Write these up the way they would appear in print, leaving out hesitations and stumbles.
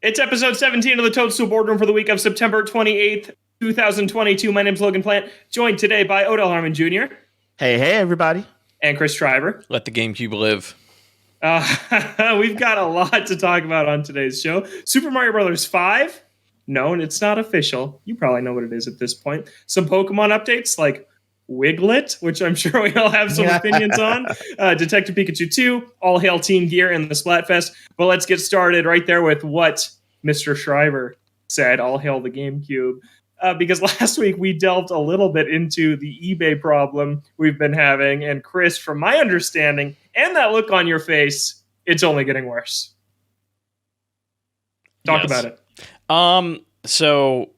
It's episode 17 of the Toadstool Boardroom for the week of September 28th, 2022. My name's Logan Plant, joined today by Odell Harmon Jr. Hey, everybody. And Chris Schreiber. Let the GameCube live. We've got a lot to talk about on today's show. Super Mario Bros. 5. No, it's not official. You probably know what it is at this point. Some Pokemon updates like Wiglet, which I'm sure we all have some opinions on. Detective Pikachu 2, All Hail Team Gear, and the Splatfest. But let's get started right there with what Mr. Schreiber said, All Hail the GameCube. Because last week we delved a little bit into the eBay problem we've been having. And Chris, from my understanding and that look on your face, it's only getting worse. Talk about it. So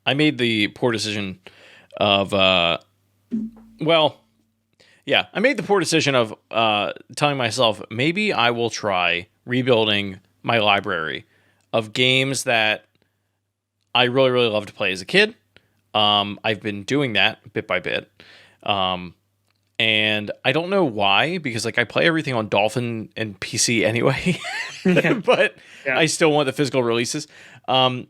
I made the poor decision of, I made the poor decision of telling myself maybe I will try rebuilding my library of games that I really, really loved to play as a kid. I've been doing that bit by bit. And I don't know why, because like I play everything on Dolphin and PC anyway, but I still want the physical releases. I've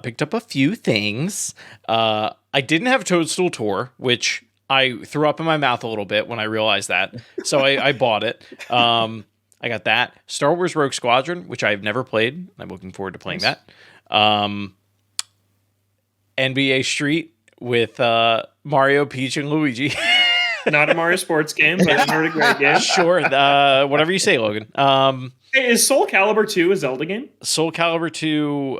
picked up a few things. I didn't have Toadstool Tour, which I threw up in my mouth a little bit when I realized that. So I bought it. I got that. Star Wars Rogue Squadron, which I've never played. I'm looking forward to playing that. NBA Street with Mario, Peach, and Luigi. Not a Mario sports game, but I heard a great game. Sure. Whatever you say, Logan. Hey, is Soul Calibur 2 a Zelda game? Soul Calibur 2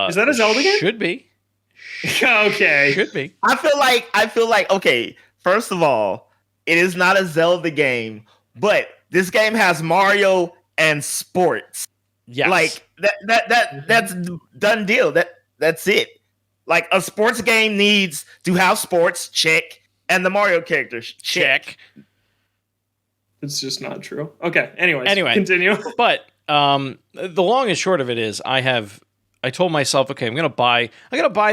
is that a Zelda game? Should be. Okay. Should be. I feel like okay, first of all, it is not a Zelda game, but this game has Mario and sports. Yes. Like that's done deal. That's it. Like a sports game needs to have sports, check, and the Mario characters, check. It's just not true. Okay. Anyway, continue. But the long and short of it is, I told myself, okay, I'm gonna buy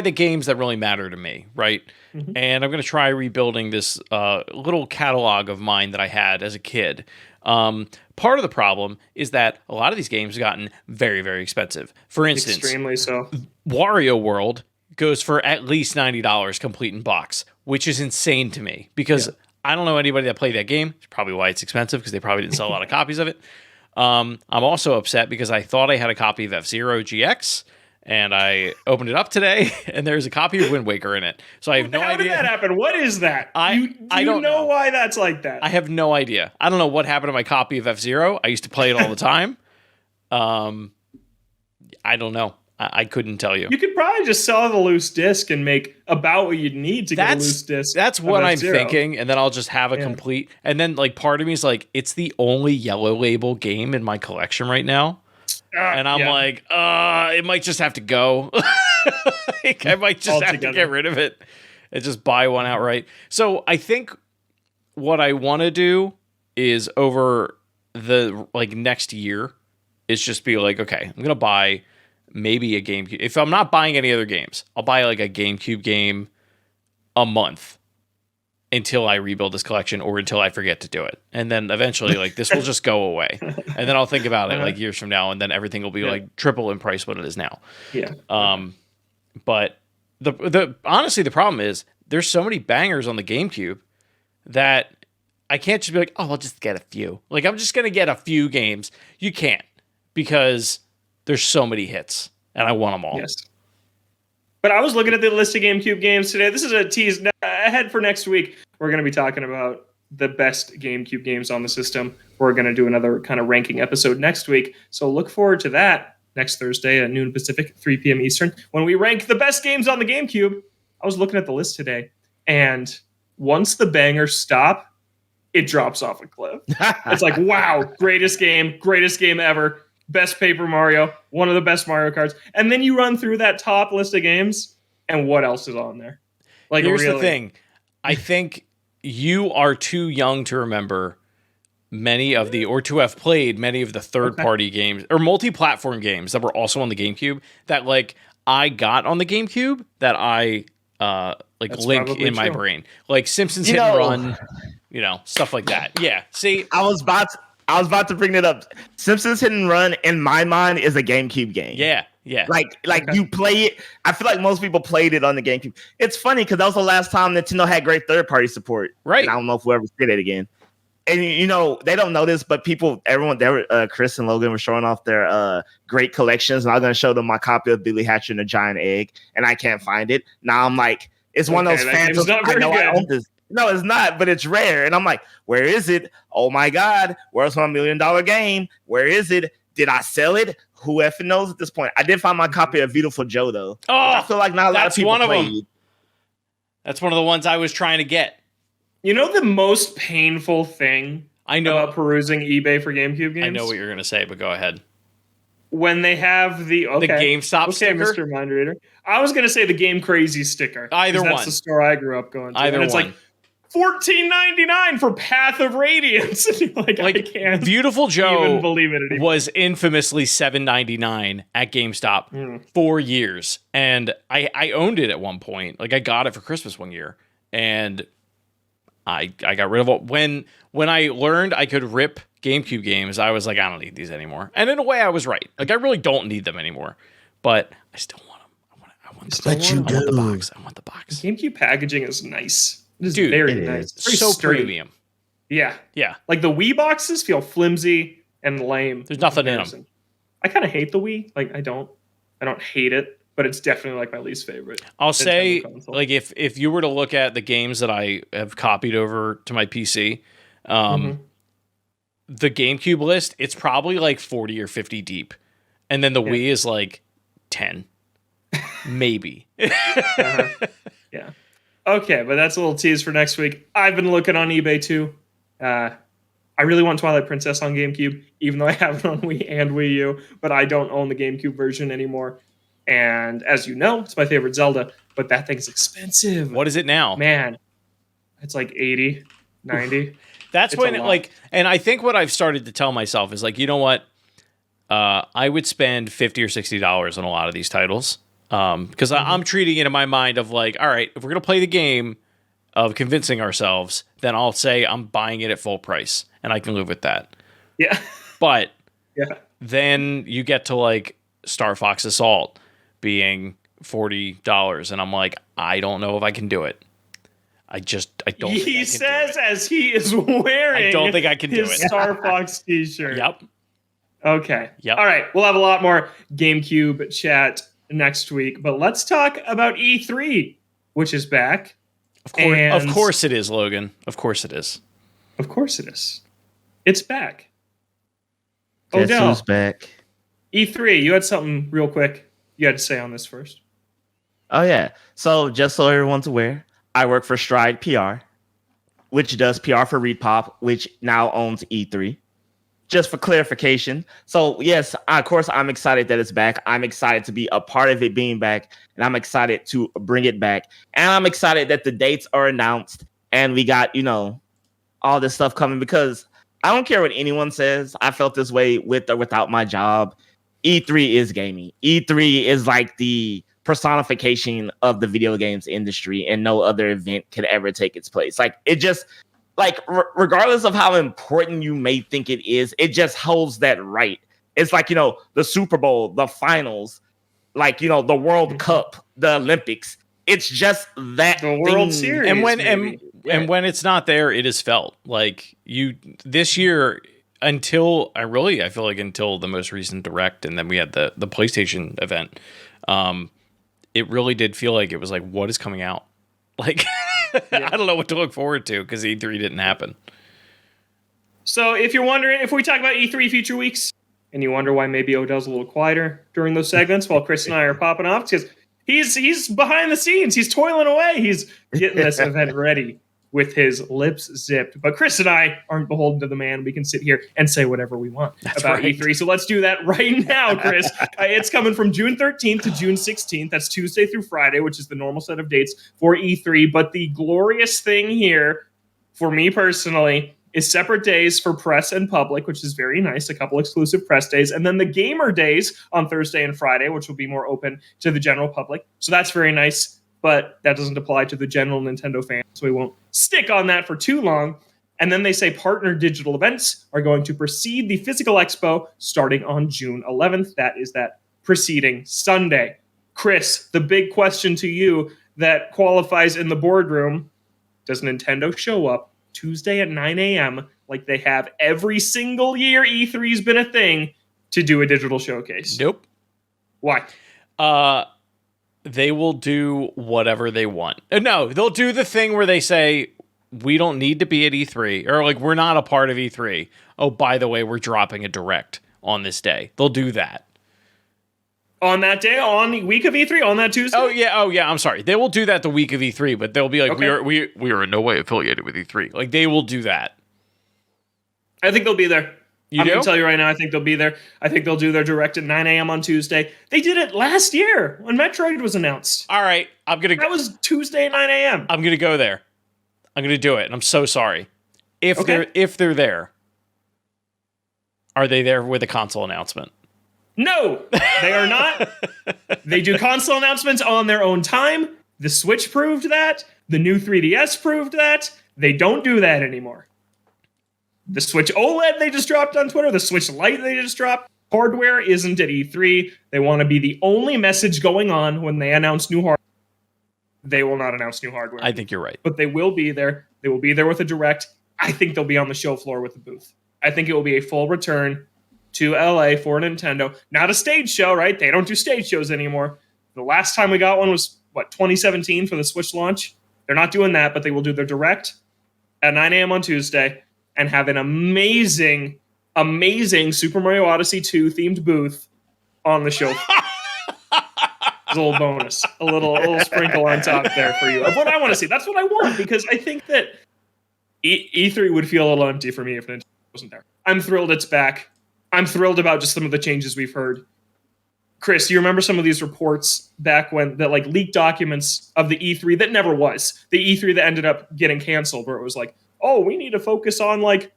the games that really matter to me, right? Mm-hmm. And I'm gonna try rebuilding this little catalog of mine that I had as a kid. Part of the problem is that a lot of these games have gotten very, very expensive. For instance, extremely so. Wario World goes for at least $90 complete in box, which is insane to me because I don't know anybody that played that game. It's probably why it's expensive because they probably didn't sell a lot of copies of it. I'm also upset because I thought I had a copy of F-Zero GX and I opened it up today and there's a copy of Wind Waker in it. So I have no idea. How did that happen? What is that? I don't know why that's like that. I have no idea. I don't know what happened to my copy of F-Zero. I used to play it all the time. I don't know. I couldn't tell you. You could probably just sell the loose disc and make about what you'd need to get a loose disc. That's what I'm thinking, and then I'll just have a complete. And then, like, part of me is like, it's the only yellow label game in my collection right now, and I'm like, it might just have to go. Like, I might just have to get rid of it and just buy one outright. So I think what I want to do is over the next year is just be like, okay, I'm gonna buy maybe a GameCube. If I'm not buying any other games, I'll buy like a GameCube game a month until I rebuild this collection or until I forget to do it. And then eventually like this will just go away. And then I'll think about it like years from now and then everything will be like triple in price what it is now. Yeah. But the honestly the problem is there's so many bangers on the GameCube that I can't just be like, "Oh, I'll just get a few." Like I'm just going to get a few games. You can't because there's so many hits, and I want them all. Yes. But I was looking at the list of GameCube games today. This is a tease ahead for next week. We're going to be talking about the best GameCube games on the system. We're going to do another kind of ranking episode next week. So look forward to that next Thursday at noon Pacific, 3 p.m. Eastern, when we rank the best games on the GameCube. I was looking at the list today, and once the bangers stop, it drops off a cliff. It's like, wow, greatest game ever. Best Paper Mario, one of the best Mario Karts. And then you run through that top list of games, and what else is on there? Like, here's the thing. I think you are too young to remember many of the, or to have played many of the third-party games, or multi-platform games that were also on the GameCube, that, like, I got on the GameCube, that I, link in my brain. Like, Simpsons Hit and Run, stuff like that. Yeah, see? I was about I was about to bring it up. Simpsons Hit and Run, in my mind, is a GameCube game. Yeah. Like you play it. I feel like most people played it on the GameCube. It's funny because that was the last time Nintendo had great third-party support. Right. And I don't know if we'll ever see that again. And they don't know this, but Chris and Logan were showing off their great collections, and I'm going to show them my copy of Billy Hatcher and the Giant Egg, and I can't find it. Now I'm like, it's one of those phantoms. I know I own this. No, it's not, but it's rare. And I'm like, where is it? Oh my God, where's my $1 million game? Where is it? Did I sell it? Who effing knows at this point? I did find my copy of Beautiful Joe, though. Oh, I feel like not a lot of people played. Them. That's one of the ones I was trying to get. You know the most painful thing about perusing eBay for GameCube games? I know what you're going to say, but go ahead. When they have the GameStop sticker? Mr. Mind Reader. I was going to say the Game Crazy sticker. Either one. That's the store I grew up going to. Either and it's one. Like $14.99 for Path of Radiance. like I can't Beautiful Joe even believe it anymore. Was infamously $7.99 at GameStop 4 years. And I owned it at one point. Like I got it for Christmas one year. And I got rid of it. When I learned I could rip GameCube games, I was like, I don't need these anymore. And in a way, I was right. Like I really don't need them anymore. But I still want them. I want the box. I want the box. GameCube packaging is nice. It is Dude, very nice. It's very so sturdy. premium. Yeah. Yeah. Like the Wii boxes feel flimsy and lame. There's nothing in them. I kind of hate the Wii. Like I don't hate it, but it's definitely like my least favorite. I'll say like if you were to look at the games that I have copied over to my PC, the GameCube list, it's probably like 40 or 50 deep. And then the Wii is like 10. Maybe. Yeah. Okay, but that's a little tease for next week. I've been looking on eBay too. I really want Twilight Princess on GameCube, even though I have it on Wii and Wii U, but I don't own the GameCube version anymore. And as you know, it's my favorite Zelda, but that thing's expensive. What is it now? Man, it's like 80, 90. That's when and I think what I've started to tell myself is like, you know what? I would spend $50 or $60 on a lot of these titles. Because I'm treating it in my mind of like, all right, if we're going to play the game of convincing ourselves, then I'll say I'm buying it at full price and I can live with that. Yeah. But then you get to like Star Fox Assault being $40 and I'm like, I don't know if I can do it. I don't. He says as he is wearing. I don't think I can do it. Star Fox t-shirt. Yep. Okay. Yep. All right. We'll have a lot more GameCube chat next week, but let's talk about E3, which is back. Of course it is, Logan. Of course it is. Of course it is. It's back. Guess who's back? E3, you had something real quick you had to say on this first. Oh, yeah. So just so everyone's aware, I work for Stride PR, which does PR for ReedPop, which now owns E3. Just for clarification. So, yes, of course, I'm excited that it's back. I'm excited to be a part of it being back, and I'm excited to bring it back. And I'm excited that the dates are announced, and we got, all this stuff coming, because I don't care what anyone says. I felt this way with or without my job. E3 is gaming. E3 is like the personification of the video games industry, and no other event could ever take its place. Like, it just... Like, regardless of how important you may think it just holds that right. It's like, the Super Bowl, the finals, like, the World Cup, the Olympics. It's just that the World Series. And when it's not there, it is felt. Like this year, I feel like until the most recent Direct, and then we had the PlayStation event, it really did feel like it was like, what is coming out? Like, I don't know what to look forward to because E3 didn't happen. So if you're wondering, if we talk about E3 future weeks, and you wonder why maybe Odell's a little quieter during those segments while Chris and I are popping off, because he's behind the scenes. He's toiling away. He's getting this event ready with his lips zipped. But Chris and I aren't beholden to the man. We can sit here and say whatever we want about right. E3. So let's do that right now, Chris. It's coming from June 13th to June 16th. That's Tuesday through Friday, which is the normal set of dates for E3. But the glorious thing here, for me personally, is separate days for press and public, which is very nice. A couple exclusive press days. And then the gamer days on Thursday and Friday, which will be more open to the general public. So that's very nice. But that doesn't apply to the general Nintendo fans, so we won't stick on that for too long. And then they say partner digital events are going to precede the physical expo starting on June 11th. That is that preceding Sunday. Chris, the big question to you that qualifies in the boardroom, does Nintendo show up Tuesday at 9 a.m. like they have every single year E3's been a thing to do a digital showcase? Nope. Why? They will do whatever they want. No, they'll do the thing where they say, we don't need to be at E3, or like, we're not a part of E3. Oh, by the way, we're dropping a direct on this day. They'll do that. On that day, on the week of E3, on that Tuesday? Oh yeah. I'm sorry. They will do that the week of E3, but they'll be like, Okay. we are in no way affiliated with E3. Like, they will do that. I think they'll be there. I'm do? going to tell you right now, I think they'll be there. I think they'll do their direct at 9 a.m. on Tuesday. They did it last year when Metroid was announced. All right, That was Tuesday at 9 a.m. I'm gonna go there. I'm gonna do it, and I'm so sorry. If they're there, are they there with a console announcement? No, they are not. They do console announcements on their own time. The Switch proved that. The new 3DS proved that. They don't do that anymore. The Switch OLED they just dropped on Twitter. The Switch Lite they just dropped. Hardware isn't at E3. They want to be the only message going on when they announce new hardware. They will not announce new hardware. I think you're right. But they will be there. They will be there with a direct. I think they'll be on the show floor with the booth. I think it will be a full return to LA for Nintendo. Not a stage show, right? They don't do stage shows anymore. The last time we got one was, 2017 for the Switch launch? They're not doing that, but they will do their direct at 9 a.m. on Tuesday and have an amazing Super Mario Odyssey 2 themed booth on the show. A little bonus, a little sprinkle on top there for you of what I want to see. That's what I want, because I think that E3 would feel a little empty for me if Nintendo wasn't there. I'm thrilled it's back. I'm thrilled about just some of the changes we've heard. Chris, you remember some of these reports back when that like leaked documents of the E3 that never was, the E3 that ended up getting canceled, where it was like, oh, we need to focus on like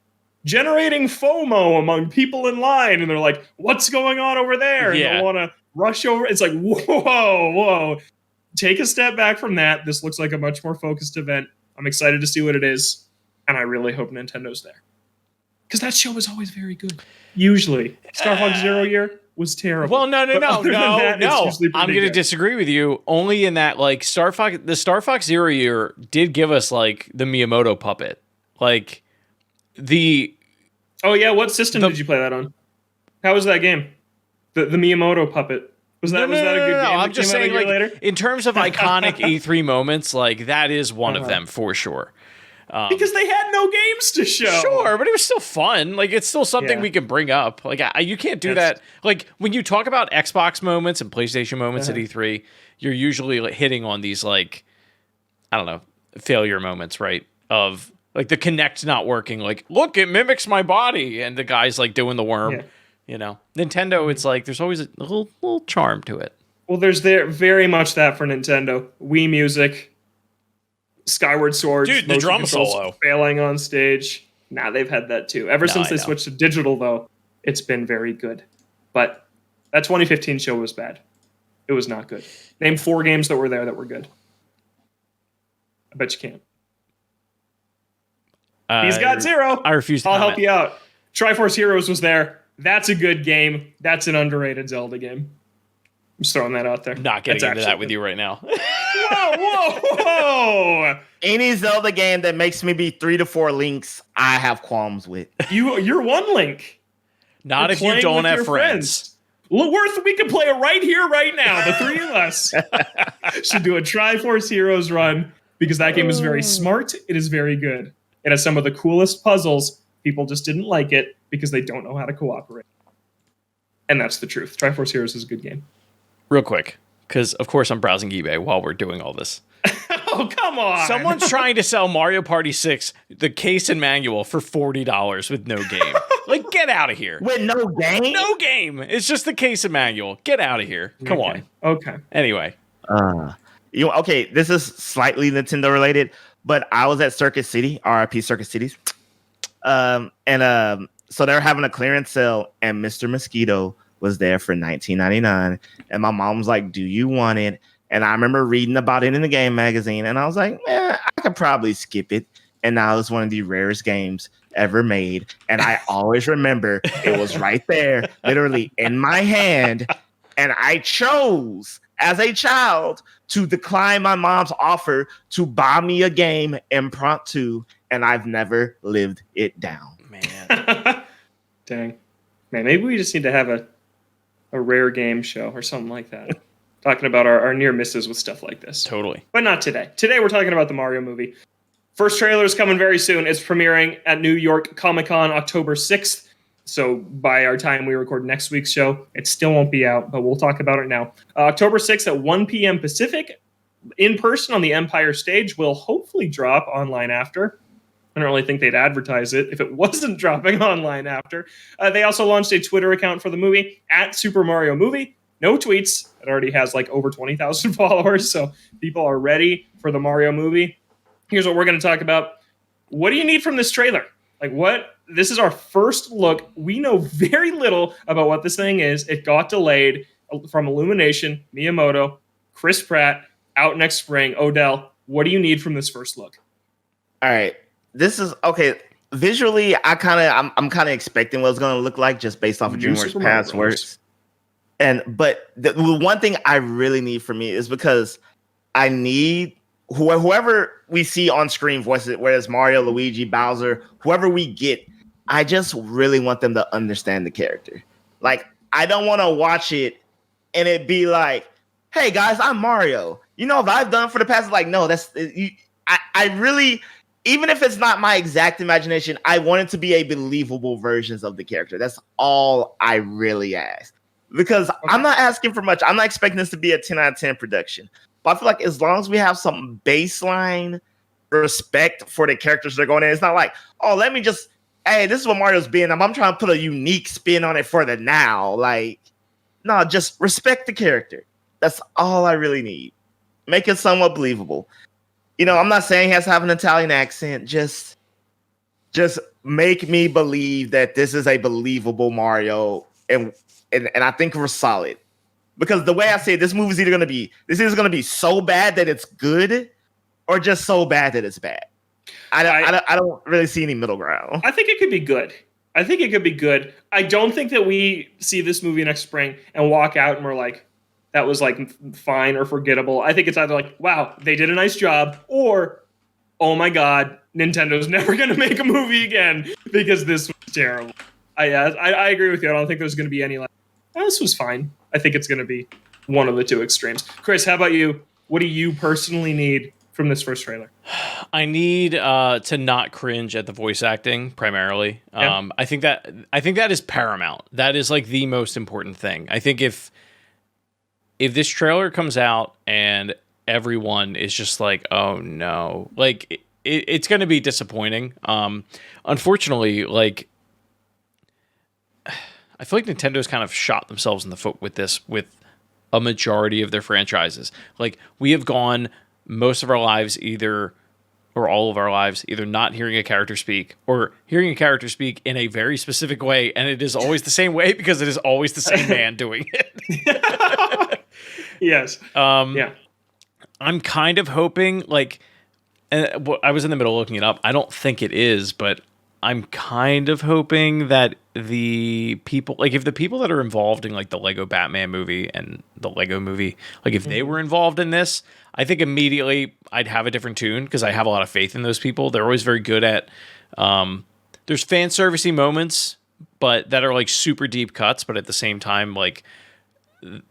generating FOMO among people in line, and they're like, what's going on over there? And they want to rush over. It's like, whoa. Take a step back from that. This looks like a much more focused event. I'm excited to see what it is, and I really hope Nintendo's there. Because that show was always very good. Usually. Star Fox Zero Year was terrible. Well, no. I'm going to disagree with you. Only in that, like, the Star Fox Zero Year did give us, like, the Miyamoto puppet. Like, Oh, yeah, what system did you play that on? How was that game? The Miyamoto puppet. Was that a good game? No, I'm just saying, like, later? In terms of iconic E3 moments, like, that is one of them for sure. Because they had no games to show. Sure, but it was still fun. Like, it's still something we can bring up. Like, you can't do that. Like, when you talk about Xbox moments and PlayStation moments at E3, you're usually like, hitting on these, like, I don't know, failure moments, right? Of, like, the Kinect not working. Like, look, it mimics my body. And the guy's, like, doing the worm. Yeah. You know? Nintendo, it's like, there's always a little charm to it. Well, there's very much that for Nintendo. Wii Music, Skyward Sword, dude, the drum solo failing on stage. Nah, they've had that too. Ever since they switched to digital, though, it's been very good. But that 2015 show was bad. It was not good. Name 4 games that were there that were good. I bet you can't. He's got 0. I refuse to I'll help you out. Triforce Heroes was there. That's a good game. That's an underrated Zelda game. I'm just throwing that out there. Not getting into that with you right now. Whoa! Any Zelda game that makes me be 3 to 4 links, I have qualms with. You're one link. Not if you don't have friends. Worth, we can play it right here, right now. The 3 of us should do a Triforce Heroes run, because that game is very smart. It is very good. It has some of the coolest puzzles. People just didn't like it because they don't know how to cooperate. And that's the truth. Triforce Heroes is a good game. Real quick, because of course I'm browsing eBay while we're doing all this. Oh, come on. Someone's trying to sell Mario Party 6, the case and manual, for $40 with no game. Like, get out of here. With no game? No game. It's just the case and manual. Get out of here. Come on. Okay. Anyway. Okay, this is slightly Nintendo related, but I was at Circuit City, RIP Circuit Cities. So they're having a clearance sale, and Mr. Mosquito was there for $19.99, and my mom was like, do you want it? And I remember reading about it in the game magazine, and I was like, I could probably skip it. and now it's one of the rarest games ever made. And I always remember it was right there, literally in my hand, and I chose as a child to decline my mom's offer to buy me a game impromptu, and I've never lived it down. Man. Dang. Man, maybe we just need to have a rare game show or something like that. Talking about our near misses with stuff like this. Totally. But not today. Today we're talking about the Mario movie. First trailer is coming very soon. It's premiering at New York Comic-Con October 6th. So by our time we record next week's show, it still won't be out, but we'll talk about it now. October 6th at 1 p.m. Pacific, in person on the Empire stage, will hopefully drop online after. I don't really think they'd advertise it if it wasn't dropping online after. They also launched a Twitter account for the movie, at Super Mario Movie. No tweets. It already has like over 20,000 followers, so people are ready for the Mario movie. Here's what we're going to talk about. What do you need from this trailer? Like what? This is our first look. We know very little about what this thing is. It got delayed from Illumination, Miyamoto, Chris Pratt, out next spring. Odell, what do you need from this first look? All right. This is okay. Visually, I'm kind of expecting what it's going to look like just based off of DreamWorks past works. But the one thing I really need from me is because I need whoever we see on screen voices, whether it's Mario, Luigi, Bowser, whoever we get, I just really want them to understand the character. Like, I don't want to watch it and it be like, hey guys, I'm Mario. You know what I've done for the past? Like, no, I really, even if it's not my exact imagination, I want it to be a believable versions of the character. That's all I really ask. Because I'm not asking for much. I'm not expecting this to be a 10 out of 10 production. But I feel like as long as we have some baseline respect for the characters they're going in, it's not like, oh, let me just, hey, this is what Mario's being. I'm trying to put a unique spin on it for the now. Like, no, just respect the character. That's all I really need. Make it somewhat believable. You know, I'm not saying he has to have an Italian accent. Just make me believe that this is a believable Mario, and I think we're solid. Because the way I say it, this movie is either going to be so bad that it's good, or just so bad that it's bad. I don't really see any middle ground. I think it could be good. I don't think that we see this movie next spring and walk out and we're like, that was like fine or forgettable. I think it's either like, wow, they did a nice job, or, oh my God, Nintendo's never going to make a movie again because this was terrible. I agree with you. I don't think there's going to be any like, oh, this was fine. I think it's going to be one of the two extremes. Chris, how about you? What do you personally need from this first trailer? I need to not cringe at the voice acting primarily. Yeah. I think that is paramount. That is like the most important thing. I think if this trailer comes out and everyone is just like, oh no, like it's going to be disappointing. Unfortunately, like I feel like Nintendo's kind of shot themselves in the foot with this, with a majority of their franchises. Like, we have gone most of our lives or all of our lives, either not hearing a character speak or hearing a character speak in a very specific way, and it is always the same way because it is always the same man doing it. Yes. Yeah. I'm kind of hoping, like, and I was in the middle of looking it up. I don't think it is, but I'm kind of hoping that the people, like if the people that are involved in like the Lego Batman movie and the Lego movie, like if they were involved in this, I think immediately I'd have a different tune because I have a lot of faith in those people. They're always very good at, there's fan servicey moments, but that are like super deep cuts, but at the same time, like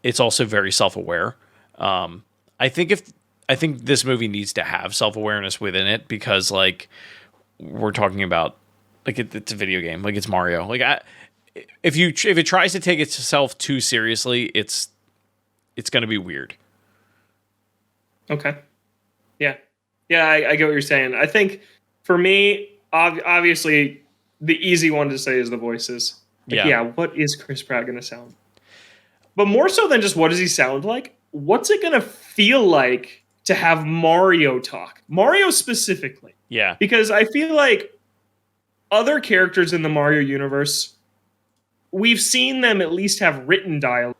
it's also very self-aware. I think this movie needs to have self-awareness within it because like we're talking about, like it's a video game, like it's Mario. Like if it tries to take itself too seriously, it's going to be weird. Okay. Yeah. I get what you're saying. I think for me, obviously, the easy one to say is the voices. Like, yeah. What is Chris Pratt going to sound? But more so than just what does he sound like? What's it going to feel like to have Mario talk? Mario specifically. Yeah. Because I feel like other characters in the Mario universe, we've seen them at least have written dialogue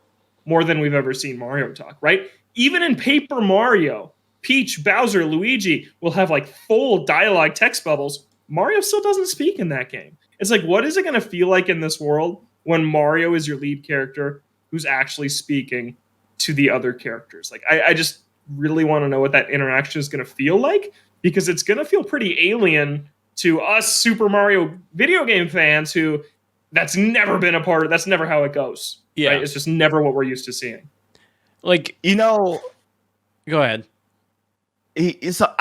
more than we've ever seen Mario talk, right? Even in Paper Mario, Peach, Bowser, Luigi will have like full dialogue text bubbles. Mario still doesn't speak in that game. It's like, what is it going to feel like in this world when Mario is your lead character who's actually speaking to the other characters? Like, I just really want to know what that interaction is going to feel like, because it's going to feel pretty alien to us Super Mario video game fans who that's never been a part of. That's never how it goes. Yeah. Right? It's just never what we're used to seeing. Like, Go ahead. So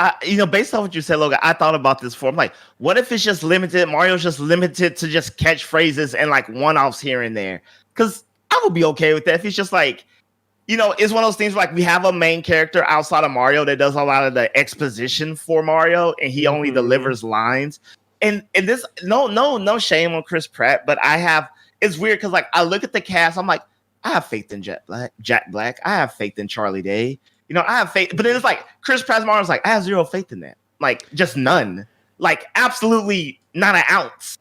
based on what you said, Logan, I thought about this before. I'm like, what if it's just limited? Mario's just limited to just catchphrases and like one-offs here and there. Because I would be okay with that if it's just like, it's one of those things where, like, we have a main character outside of Mario that does a lot of the exposition for Mario, and he only delivers lines. And this, no shame on Chris Pratt, but it's weird because, like, I look at the cast, I'm like, I have faith in Jack Black. I have faith in Charlie Day. I have faith, but then it's like Chris Pratt's Mario's like, I have zero faith in that. Like, just none. Like, absolutely not an ounce.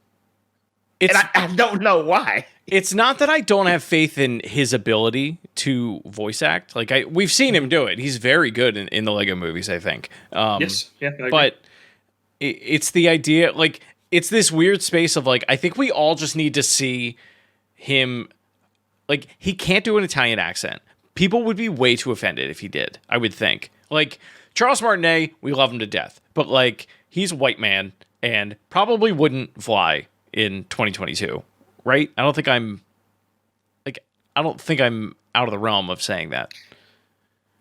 And I don't know why. It's not that I don't have faith in his ability to voice act. Like, we've seen him do it. He's very good in the Lego movies, I think. Yes. Yeah. But it's the idea, like, it's this weird space of, like, I think we all just need to see him. Like, he can't do an Italian accent. People would be way too offended if he did, I would think. Like, Charles Martinet, we love him to death. But, like, he's a white man and probably wouldn't fly in 2022, right? I don't think I'm out of the realm of saying that.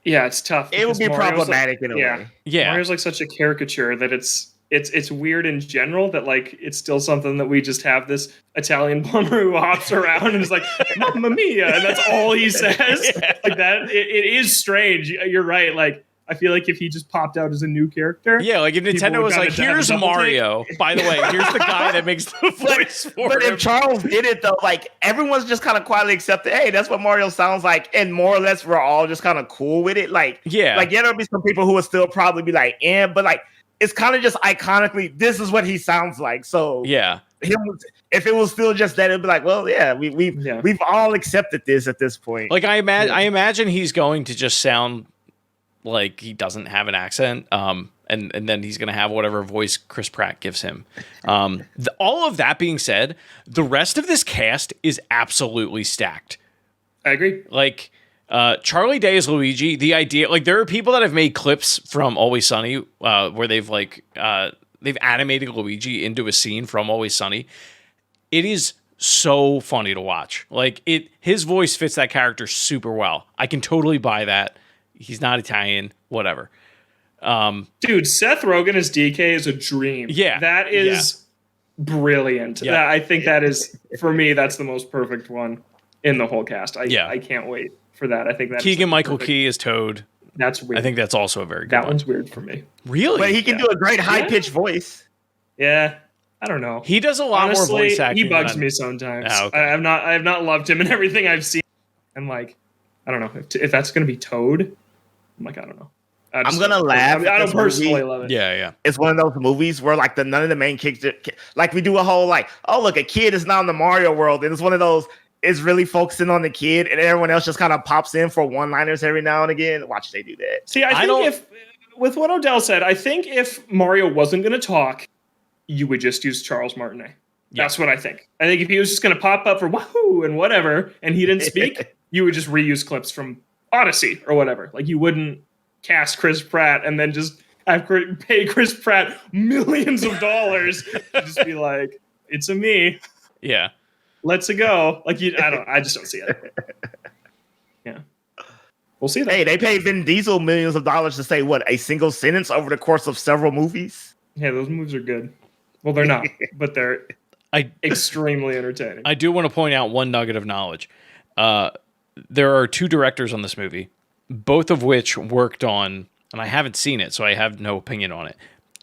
Yeah, it's tough. It would be Mario's problematic in a way. Yeah. Mario's like such a caricature that it's weird in general that, like, it's still something that we just have this Italian plumber who hops around and is like, Mamma mia, and that's all he says. Yeah. Like that, it is strange. You're right. Like, I feel like if he just popped out as a new character. Yeah, like if Nintendo was like, here's Mario. By the way, here's the guy that makes the voice for But him. if Charles did it, though, like, everyone's just kind of quietly accepted, hey, that's what Mario sounds like. And more or less, we're all just kind of cool with it. Like, there'll be some people who will still probably be like, but like, it's kind of just iconically, this is what he sounds like. So yeah, if it was still just that, it'd be like, well, yeah, we've all accepted this at this point. Like, I imagine he's going to just sound like he doesn't have an accent, and then he's going to have whatever voice Chris Pratt gives him. All of that being said, the rest of this cast is absolutely stacked. I agree. Like, Charlie Day is Luigi. The idea, like, there are people that have made clips from Always Sunny where they've animated Luigi into a scene from Always Sunny. It is so funny to watch. Like, his voice fits that character super well. I can totally buy that. He's not Italian, whatever. Dude, Seth Rogen as DK is a dream. Yeah. That is brilliant. Yeah. I think that is, for me, that's the most perfect one in the whole cast. I can't wait for that. I think that Keegan-Michael Key is Toad. That's weird. I think that's also a very good That one's weird for me. Really? But he can do a great high-pitched voice. Yeah. I don't know. He does a lot more voice acting. He bugs me sometimes. Oh, okay. I have not loved him in everything I've seen. And, like, I don't know if that's going to be Toad. I'm like, I don't know. I'm gonna laugh. I don't personally love it. Yeah. It's one of those movies where, like, none of the main characters, like, we do a whole, like, oh, look, a kid is now in the Mario world, and it's one of those, it's really focusing on the kid, and everyone else just kind of pops in for one-liners every now and again. Watch they do that. See, I think if with what Odell said, I think if Mario wasn't going to talk, you would just use Charles Martinet. That's what I think. I think if he was just going to pop up for wahoo and whatever, and he didn't speak, you would just reuse clips from Odyssey or whatever. Like, you wouldn't cast Chris Pratt and then just pay Chris Pratt millions of dollars to just be like, it's a me. Yeah. Let's go. Like, I just don't see it. Yeah. We'll see that. Hey, they paid Vin Diesel millions of dollars to say a single sentence over the course of several movies. Yeah, those movies are good. Well, they're not, but they're extremely entertaining. I do want to point out one nugget of knowledge. There are two directors on this movie, both of which worked on, and I haven't seen it, so I have no opinion on it,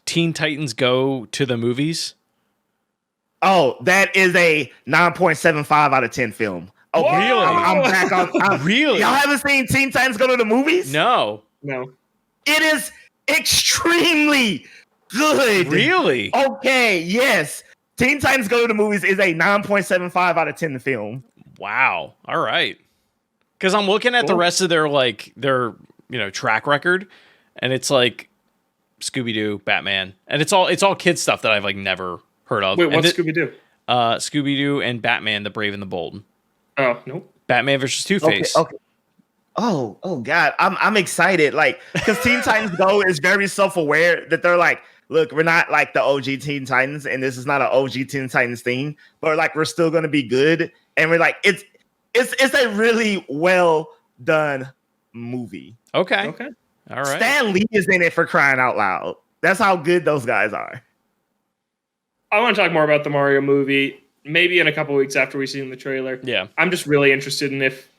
Teen Titans Go to the Movies. Oh, that is a 9.75 out of 10 film. Oh, really? I'm back on. Really? Y'all haven't seen Teen Titans Go to the Movies? No. It is extremely good. Really? Okay, yes. Teen Titans Go to the Movies is a 9.75 out of 10 film. Wow. All right. Because I'm looking at the rest of their track record, and it's like Scooby-Doo, Batman, and it's all kid stuff that I've like never heard of. Wait, what's Scooby-Doo? Scooby-Doo and Batman, the Brave and the Bold. Oh, nope. Batman versus Two-Face. Okay. Oh God, I'm excited. Like, because Teen Titans Go is very self-aware that they're like, look, we're not like the OG Teen Titans, and this is not an OG Teen Titans theme, but like we're still gonna be good. And we're like, it's a really well done movie. Okay. All right. Stan Lee is in it, for crying out loud. That's how good those guys are. I want to talk more about the Mario movie, maybe in a couple weeks after we've seen the trailer. Yeah. I'm just really interested in if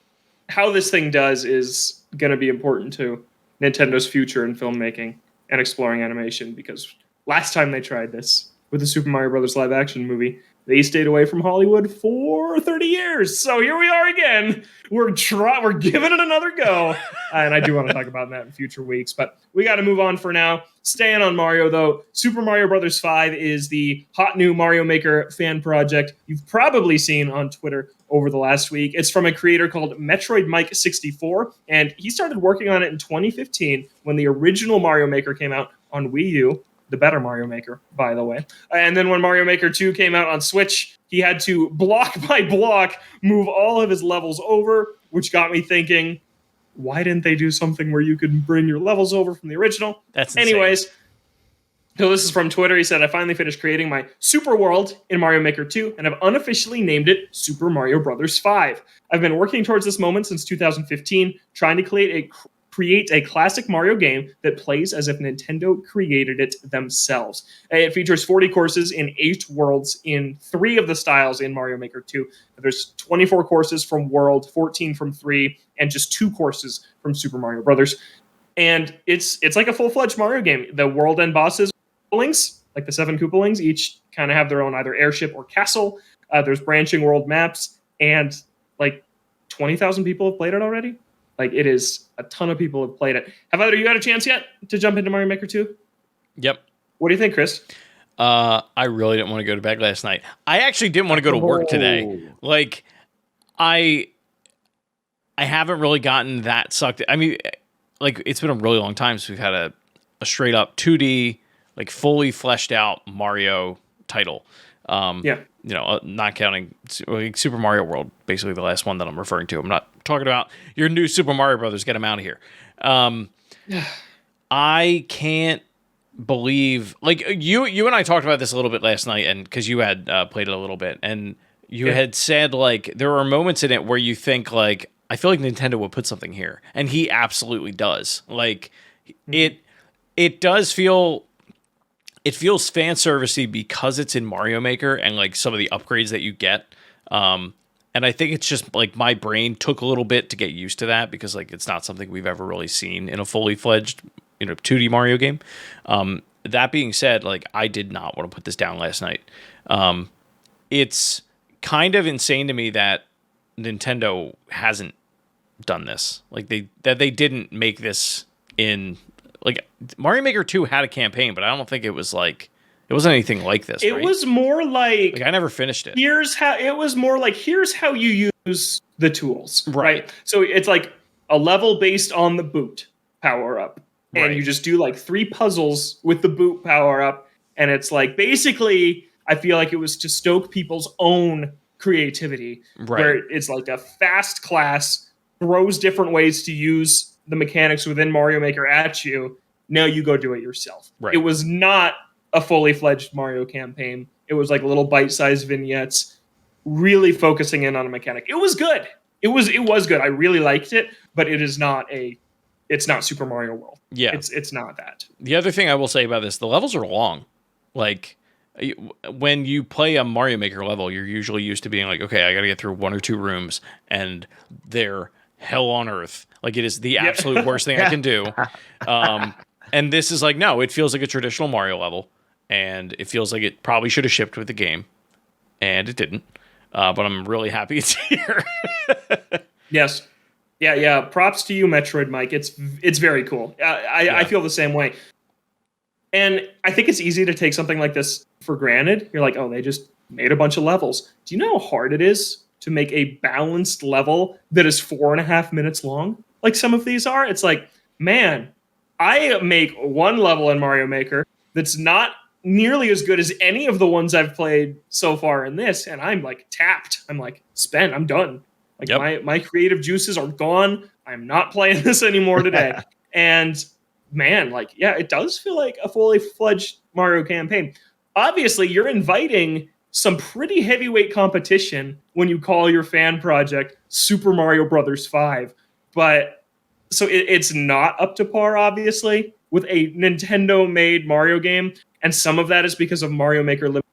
how this thing does is going to be important to Nintendo's future in filmmaking and exploring animation, because last time they tried this with the Super Mario Brothers live action movie, they stayed away from Hollywood for 30 years. So here we are again. We're giving it another go. And I do want to talk about that in future weeks, but we got to move on for now. Staying on Mario, though, Super Mario Brothers 5 is the hot new Mario Maker fan project you've probably seen on Twitter over the last week. It's from a creator called Metroid Mike 64, and he started working on it in 2015 when the original Mario Maker came out on Wii U. The better Mario Maker, by the way. And then when Mario Maker 2 came out on Switch, he had to block by block move all of his levels over, which got me thinking, why didn't they do something where you could bring your levels over from the original? That's insane. Anyways, so this is from Twitter. He said, I finally finished creating my super world in Mario Maker 2 and have unofficially named it Super Mario Brothers 5. I've been working towards this moment since 2015, trying to create a classic Mario game that plays as if Nintendo created it themselves. It features 40 courses in 8 worlds in 3 of the styles in Mario Maker 2. There's 24 courses from World, 14 from 3, and just 2 courses from Super Mario Brothers. And it's like a full-fledged Mario game. The world end bosses, like the 7 Koopalings, each kind of have their own either airship or castle. There's branching world maps, and like 20,000 people have played it already. Like, it is a ton of people have played it. Have either of you had a chance yet to jump into Mario Maker 2? Yep. What do you think, Chris? I really didn't want to go to bed last night. I actually didn't want to go to work today. Like, I haven't really gotten that sucked. I mean, like, it's been a really long time since we've had a straight up 2D, like, fully fleshed out Mario title. Yeah. You know, not counting like Super Mario World, basically the last one that I'm referring to. I'm not talking about your new Super Mario Brothers. Get them out of here. I can't believe, like, you and I talked about this a little bit last night, and because you had played it a little bit, and you had said, like, there are moments in it where you think, like, I feel like Nintendo would put something here, and he absolutely does. Like, it does feel. It feels fan servicey because it's in Mario Maker and like some of the upgrades that you get. And I think it's just like my brain took a little bit to get used to that, because like it's not something we've ever really seen in a fully fledged, 2D Mario game. That being said, like I did not want to put this down last night. It's kind of insane to me that Nintendo hasn't done this. Like they didn't make this in. Like, Mario Maker 2 had a campaign, but I don't think it wasn't anything like this. It was more like I never finished it. Here's how you use the tools, right? So it's like a level based on the boot power up, and you just do like 3 puzzles with the boot power up, and it's like basically I feel like it was to stoke people's own creativity, where it's like a fast class throws different ways to use the mechanics within Mario Maker at you. Now you go do it yourself. It was not a fully fledged Mario campaign. It was like little bite-sized vignettes, really focusing in on a mechanic. It was good. It was good. I really liked it, but it's not Super Mario World. Yeah. It's not that. The other thing I will say about this, the levels are long. Like, when you play a Mario Maker level, you're usually used to being like, okay, I got to get through 1 or 2 rooms, and they're hell on earth. Like, it is the absolute worst thing I can do. And this is like, no, it feels like a traditional Mario level, and it feels like it probably should have shipped with the game, and it didn't. But I'm really happy it's here. Yes. Yeah. Props to you, Metroid Mike. It's very cool. I feel the same way. And I think it's easy to take something like this for granted. You're like, oh, they just made a bunch of levels. Do you know how hard it is to make a balanced level that is 4.5 minutes long? Like some of these are? It's like, man, I make one level in Mario Maker that's not nearly as good as any of the ones I've played so far in this, and I'm like tapped. I'm like spent. I'm done. Like my creative juices are gone. I'm not playing this anymore today. And man, like, yeah, it does feel like a fully fledged Mario campaign. Obviously, you're inviting some pretty heavyweight competition when you call your fan project Super Mario Brothers 5. But so it's not up to par, obviously, with a Nintendo-made Mario game. And some of that is because of Mario Maker Limited.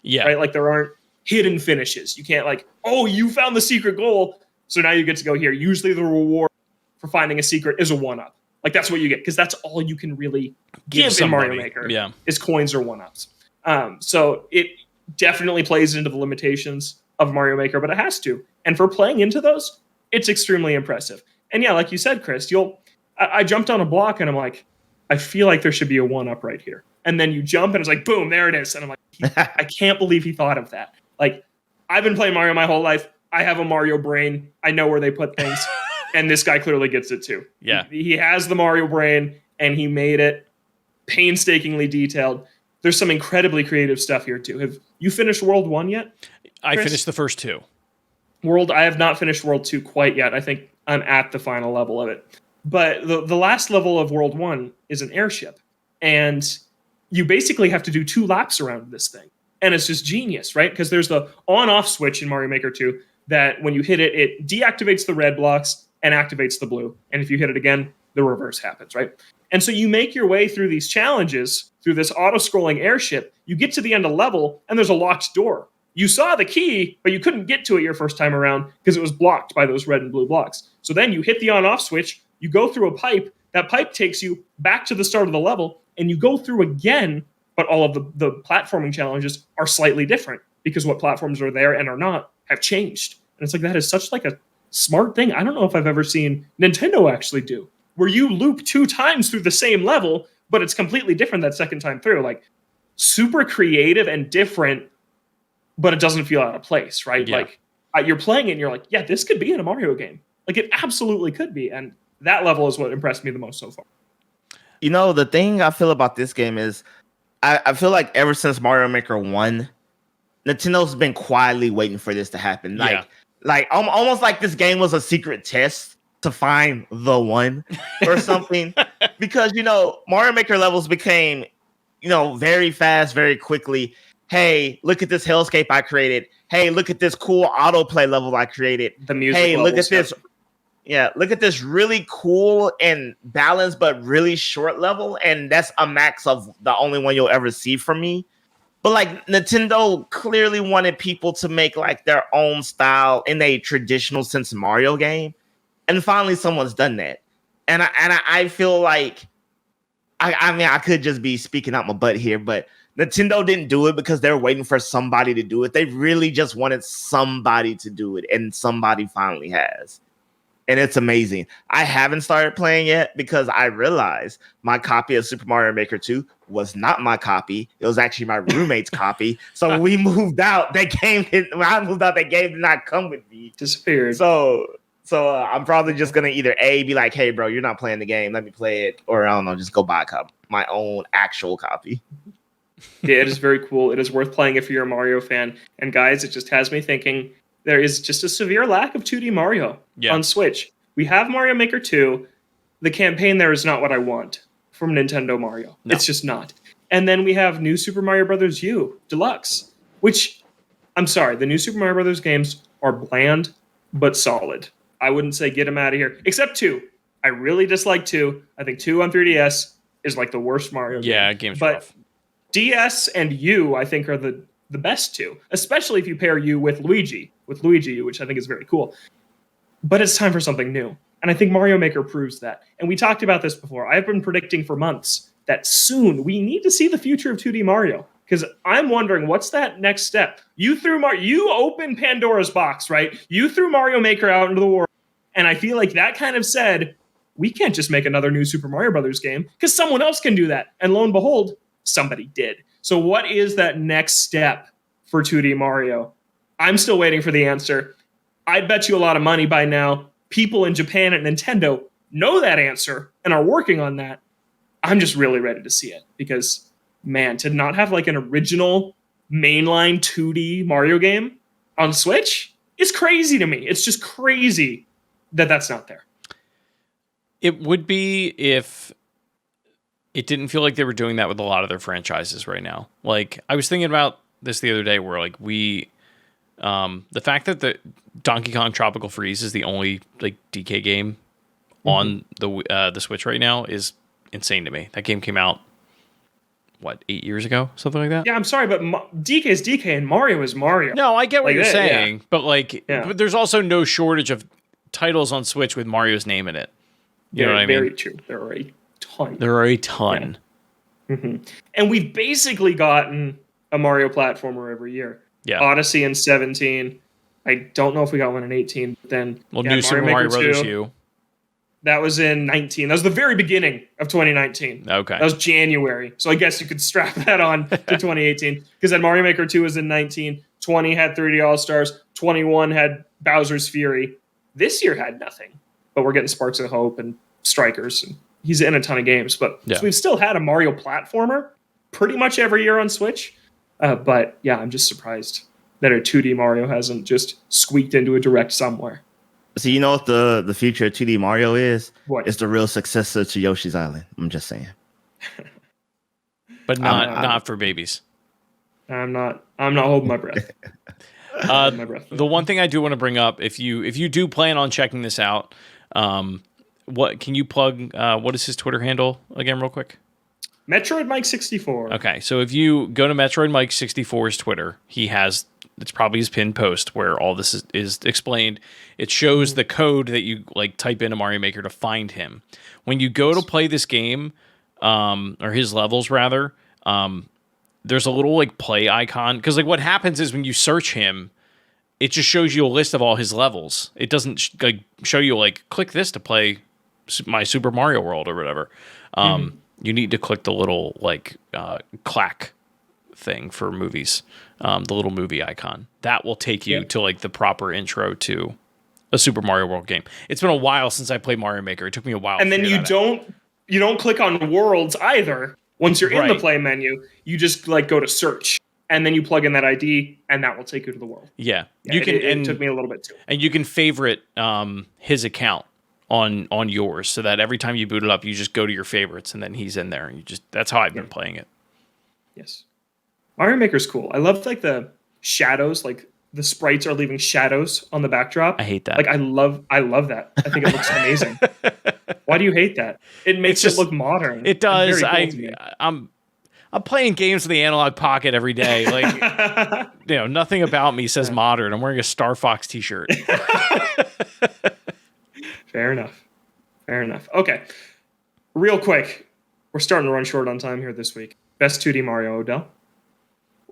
Yeah. Right? Like, there aren't hidden finishes. You can't like, oh, you found the secret goal, so now you get to go here. Usually the reward for finding a secret is a 1-up. Like, that's what you get, because that's all you can really give in Mario Maker is coins or 1-ups. So it definitely plays into the limitations of Mario Maker, but it has to. And for playing into those, it's extremely impressive. And yeah, like you said, Chris, I jumped on a block and I'm like, I feel like there should be a 1-up right here. And then you jump and it's like, boom, there it is. And I'm like, I can't believe he thought of that. Like, I've been playing Mario my whole life. I have a Mario brain. I know where they put things. And this guy clearly gets it too. Yeah. He has the Mario brain and he made it painstakingly detailed. There's some incredibly creative stuff here too. Have you finished World 1 yet? I finished the first 2. I have not finished World 2 quite yet. I think I'm at the final level of it. But the last level of World 1 is an airship. And you basically have to do 2 laps around this thing. And it's just genius, right? Because there's the on-off switch in Mario Maker 2 that when you hit it, it deactivates the red blocks and activates the blue. And if you hit it again, the reverse happens, right? And so you make your way through these challenges, through this auto-scrolling airship. You get to the end of level, and there's a locked door. You saw the key, but you couldn't get to it your first time around because it was blocked by those red and blue blocks. So then you hit the on-off switch, you go through a pipe, that pipe takes you back to the start of the level, and you go through again, but all of the platforming challenges are slightly different because what platforms are there and are not have changed. And it's like, that is such like a smart thing. I don't know if I've ever seen Nintendo actually do, where you loop 2 times through the same level, but it's completely different that second time through. Like, super creative and different, but it doesn't feel out of place, right? Yeah. Like, you're playing it and you're like, yeah, this could be in a Mario game. Like, it absolutely could be. And that level is what impressed me the most so far. You know, the thing I feel about this game is I feel like ever since Mario Maker 1, Nintendo's been quietly waiting for this to happen. Like almost like this game was a secret test to find the one or something. Because, you know, Mario Maker levels became, you know, very fast, very quickly. Hey, look at this hellscape I created. Hey, look at this cool autoplay level I created. The music. Hey, look at this. Yeah, look at this really cool and balanced but really short level. And that's a max of the only one you'll ever see from me. But like, Nintendo clearly wanted people to make like their own style in a traditional sense Mario game. And finally someone's done that. And I feel like, I mean, I could just be speaking out my butt here, but Nintendo didn't do it because they're waiting for somebody to do it. They really just wanted somebody to do it, and somebody finally has. And it's amazing. I haven't started playing yet because I realized my copy of Super Mario Maker 2 was not my copy. It was actually my roommate's copy. So when we moved out, when I moved out, that game did not come with me. Disappeared. So I'm probably just going to either be like, hey, bro, you're not playing the game. Let me play it. Or I don't know, just go buy my own actual copy. Yeah, it is very cool. It is worth playing if you're a Mario fan. And guys, it just has me thinking, there is just a severe lack of 2D Mario on Switch. We have Mario Maker 2. The campaign there is not what I want from Nintendo Mario. No. It's just not. And then we have New Super Mario Bros. U Deluxe, which, I'm sorry, the New Super Mario Bros. Games are bland but solid. I wouldn't say get them out of here, except 2. I really dislike 2. I think 2 on 3DS is like the worst Mario game. Yeah, game's but rough. DS and U, I think, are the best 2, especially if you pair U with Luigi U, which I think is very cool. But it's time for something new. And I think Mario Maker proves that. And we talked about this before. I've been predicting for months that soon we need to see the future of 2D Mario. Because I'm wondering, what's that next step? You opened Pandora's box, right? You threw Mario Maker out into the world. And I feel like that kind of said, we can't just make another new Super Mario Brothers game because someone else can do that. And lo and behold, somebody did. So what is that next step for 2D Mario? I'm still waiting for the answer. I'd bet you a lot of money by now people in Japan at Nintendo know that answer and are working on that. I'm just really ready to see it because, man, to not have like an original mainline 2D Mario game on Switch is crazy to me. It's just crazy that that's not there. It would be if it didn't feel like they were doing that with a lot of their franchises right now. Like, I was thinking about this the other day where like the fact that the Donkey Kong Tropical Freeze is the only like DK game on the Switch right now is insane to me. That game came out, what, 8 years ago? Something like that? Yeah, I'm sorry, but DK is DK and Mario is Mario. No, I get what you're saying, yeah. but like, but there's also no shortage of titles on Switch with Mario's name in it. You know what I mean? Very true. There are a ton. Yeah. And we've basically gotten a Mario platformer every year. Yeah. Odyssey in 17. I don't know if we got one in 18. But then New Super Mario Brothers U. That was in 19. That was the very beginning of 2019. Okay. That was January. So I guess you could strap that on to 2018. Because then Mario Maker 2 was in 19. 20 had 3D All-Stars. 21 had Bowser's Fury. This year had nothing. But we're getting Sparks of Hope and Strikers. And he's in a ton of games. But so we've still had a Mario platformer pretty much every year on Switch. But yeah, I'm just surprised that a 2D Mario hasn't just squeaked into a direct somewhere. So you know what the future of 2D Mario is? What? It's the real successor to Yoshi's Island. I'm just saying. But not for babies. I'm not holding my breath. The one thing I do want to bring up, if you do plan on checking this out, what can you plug? What is his Twitter handle again, real quick? Metroid Mike 64. Okay, so if you go to Metroid Mike 64's Twitter, it's probably his pinned post where all this is explained. It shows the code that you like type into Mario Maker to find him. When you go to play this game, or his levels rather, there's a little like play icon, because like what happens is when you search him, it just shows you a list of all his levels. It doesn't show you like click this to play my Super Mario World or whatever. You need to click the little like clack thing for movies, the little movie icon. That will take you to like the proper intro to a Super Mario World game. It's been a while since I played Mario Maker. It took me a while. And then you don't click on worlds either. Once you're in the play menu, you just like go to search, and then you plug in that ID, and that will take you to the world. Yeah, you can. It took me a little bit too. And you can favorite his account on yours, so that every time you boot it up, you just go to your favorites, and then he's in there. And that's how I've been playing it. Yes, Mario Maker's cool. I love like the shadows, like the sprites are leaving shadows on the backdrop. I hate that. Like I love that. I think it looks amazing. Why do you hate that? It makes it look modern. It does. I'm playing games with the analog pocket every day. Like, nothing about me says modern. I'm wearing a Star Fox t-shirt. Fair enough. Okay. Real quick. We're starting to run short on time here this week. Best 2D Mario, Odell.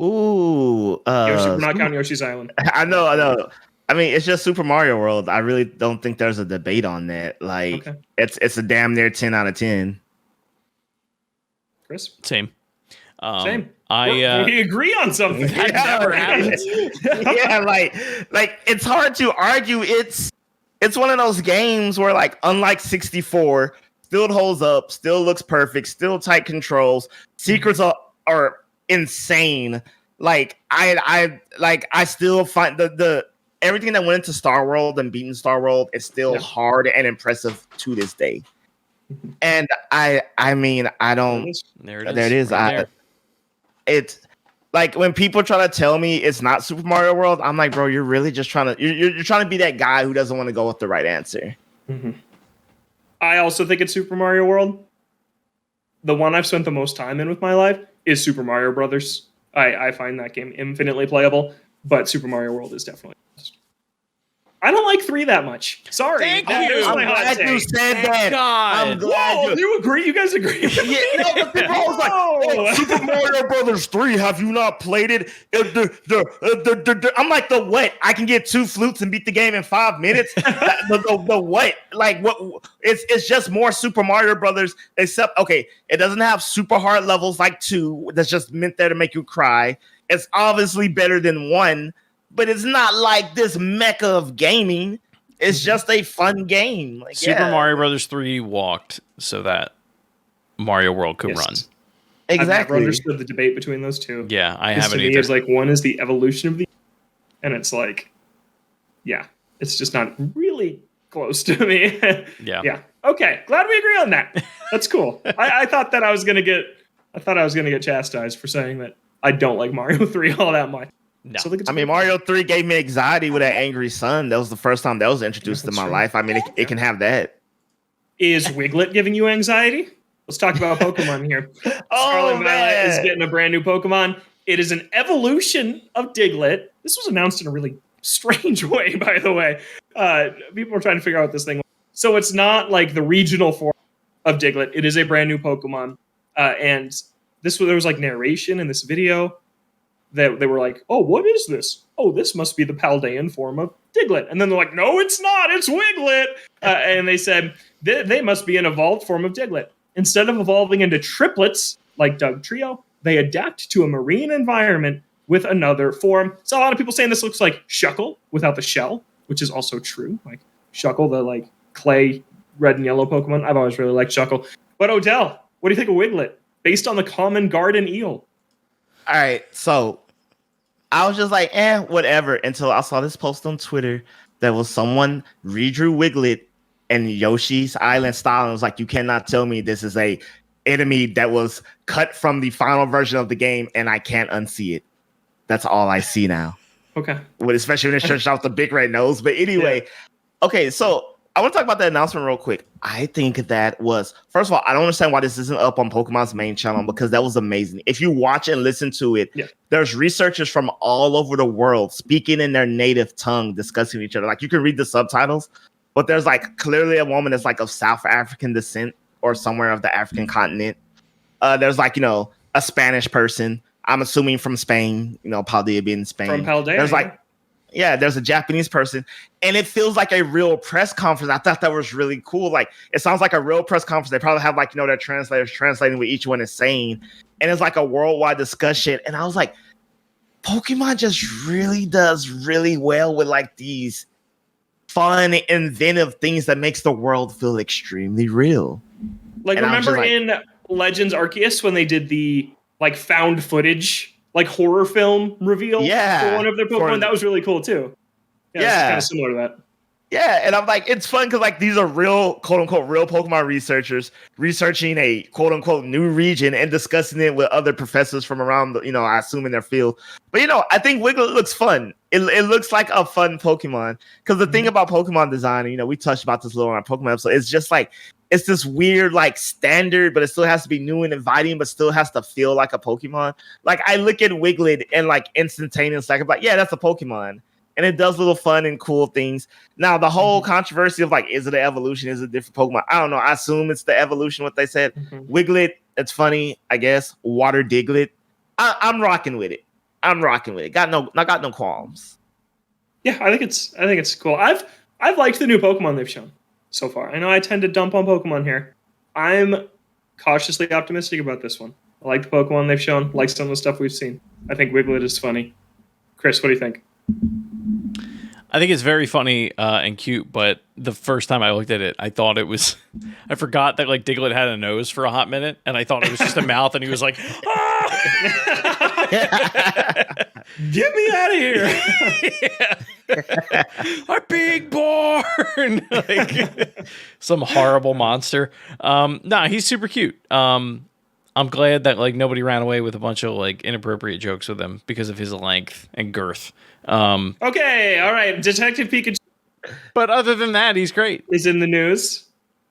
Ooh. We're not counting Yoshi's Island. I know. I mean, it's just Super Mario World. I really don't think there's a debate on that. Like, it's a damn near 10 out of 10. Chris? Same. Same. We agree on something. That never happens. Yeah, like it's hard to argue. It's one of those games where, like, unlike 64, still holds up, still looks perfect, still tight controls. Secrets are insane. Like I still find the everything that went into Star World and beating Star World is still hard and impressive to this day. And I mean, I don't. There it is. There it is. Right there. It's like when people try to tell me it's not Super Mario World, I'm like, bro, you're really just trying to you're trying to be that guy who doesn't want to go with the right answer. Mm-hmm. I also think it's Super Mario World. The one I've spent the most time in with my life is Super Mario Brothers. I find that game infinitely playable, but Super Mario World is definitely the best. I don't like 3 that much. Sorry. Thank you. I'm glad you said that. God. I'm glad you agree? You guys agree? No, but people was like, oh, Super Mario Brothers 3, have you not played it? I'm like, the what? I can get 2 flutes and beat the game in 5 minutes? the what? Like, what? It's just more Super Mario Brothers, except, okay, it doesn't have super hard levels like 2. That's just meant there to make you cry. It's obviously better than 1. But it's not like this mecca of gaming. It's just a fun game. Like, Super Mario Brothers 3 walked so that Mario World could Yes. run. I've never Exactly. understood the debate between those two. Yeah, I Because haven't to me, either. it's like one is the evolution of the, and it's like, yeah, it's just not really close to me. Yeah. Yeah. Okay. Glad we agree on that. That's cool. I thought that I was gonna get chastised for saying that I don't like Mario 3 all that much. No. So I mean, Mario 3 gave me anxiety with that angry sun. That was the first time that was introduced in That's my true. life. I mean, it can have that. Is Wiglet giving you anxiety? Let's talk about Pokemon here. Scarlet Violet is getting a brand new Pokemon. It is an evolution of Diglett. This was announced in a really strange way, by the way. People are trying to figure out what this thing was. So it's not like the regional form of Diglett. It is a brand new Pokemon. And there was like narration in this video that they were like, oh, what is this? Oh, this must be the Paldean form of Diglett. And then they're like, no, it's not. It's Wiglet. And they said, they must be an evolved form of Diglett. Instead of evolving into triplets like Doug Trio, they adapt to a marine environment with another form. So a lot of people saying this looks like Shuckle without the shell, which is also true. Like Shuckle, the like clay red and yellow Pokemon. I've always really liked Shuckle. But Odell, what do you think of Wiglet? Based on the common garden eel. All right, so I was just like, whatever, until I saw this post on Twitter that was someone redrew Wiglet and Yoshi's Island style, and was like, you cannot tell me this is a enemy that was cut from the final version of the game, and I can't unsee it. That's all I see now. Okay. Especially when it stretched out the big red nose. But anyway, okay, so I want to talk about that announcement real quick. I think that was, first of all, I don't understand why this isn't up on Pokemon's main channel, because that was amazing. If you watch and listen to it, there's researchers from all over the world speaking in their native tongue, discussing each other. Like you can read the subtitles, but there's like clearly a woman that's like of South African descent or somewhere of the African continent. There's like, a Spanish person, I'm assuming from Spain, Paldea being in Spain. From Paldea. There's like, there's a Japanese person, and it feels like a real press conference. I thought that was really cool. Like, it sounds like a real press conference. They probably have like, their translators translating what each one is saying, and it's like a worldwide discussion. And I was like, Pokemon just really does really well with like these fun, inventive things that makes the world feel extremely real. Like, remember in Legends Arceus when they did the like found footage, like horror film reveal for one of their Pokemon? That was really cool too. Yeah, it's kind of similar to that. Yeah, and I'm like, it's fun because like these are real, quote unquote, real Pokemon researchers researching a quote unquote new region and discussing it with other professors from around the, I assume in their field. But I think Wiglet looks fun. It looks like a fun Pokemon, because the thing about Pokemon design, we touched about this a little on our Pokemon episode. It's just like, it's this weird like standard, but it still has to be new and inviting, but still has to feel like a Pokemon. Like I look at Wiglet and like instantaneously, I'm like, yeah, that's a Pokemon. And it does little fun and cool things. Now, the whole controversy of like, is it an evolution? Is it a different Pokemon? I don't know. I assume it's the evolution, what they said. Wiglet, it's funny, I guess. Water Diglett. I'm rocking with it. I got no qualms. Yeah, I think it's cool. I've liked the new Pokemon they've shown so far. I know I tend to dump on Pokemon here. I'm cautiously optimistic about this one. I like the Pokemon they've shown, like some of the stuff we've seen. I think Wiglet is funny. Chris, what do you think? I think it's very funny and cute, but the first time I looked at it, I thought it was... I forgot that like Diglett had a nose for a hot minute, and I thought it was just a mouth, and he was like, get me out of here. A big barn. Like some horrible monster. Nah, he's super cute. I'm glad that like nobody ran away with a bunch of like inappropriate jokes with him because of his length and girth. Okay, all right. Detective Pikachu. But other than that, he's great. Is in the news.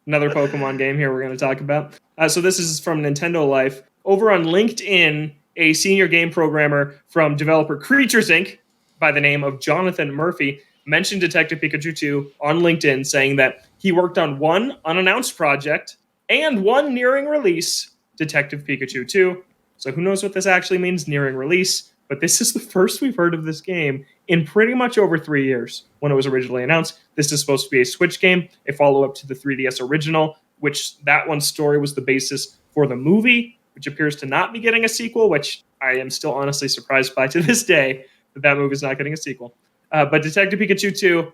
Another Pokemon game here we're going to talk about. So this is from Nintendo Life. Over on LinkedIn, a senior game programmer from developer Creatures Inc. by the name of Jonathan Murphy mentioned Detective Pikachu 2 on LinkedIn, saying that he worked on one unannounced project and one nearing release, Detective Pikachu 2. So who knows what this actually means, nearing release. But this is the first we've heard of this game in pretty much over 3 years when it was originally announced. This is supposed to be a Switch game, a follow-up to the 3DS original, which that one's story was the basis for the movie, which appears to not be getting a sequel, which I am still honestly surprised by to this day that movie is not getting a sequel. But Detective Pikachu 2,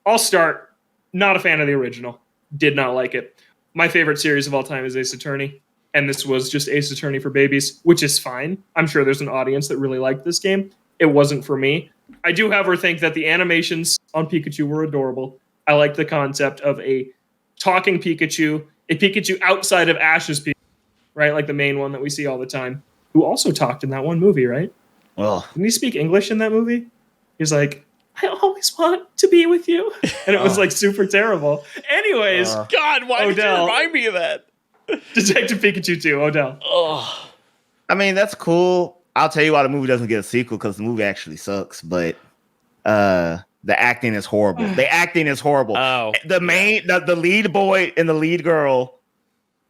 I'll start. Not a fan of the original. Did not like it. My favorite series of all time is Ace Attorney. and this was just Ace Attorney for babies, which is fine. I'm sure there's an audience that really liked this game. It wasn't for me. I do, however, think that the animations on Pikachu were adorable. I like the concept of a talking Pikachu, a Pikachu outside of Ash's Pikachu, right? Like the main one that we see all the time, who also talked in that one movie, right? Well, didn't he speak English in that movie? He's like, I always want to be with you. And it was like super terrible. Anyways, God, why did you remind me of that? Detective Pikachu 2, Odell. Oh, I mean, that's cool. I'll tell you why the movie doesn't get a sequel, because the movie actually sucks, but the acting is horrible. The acting is horrible. Oh, the lead boy and the lead girl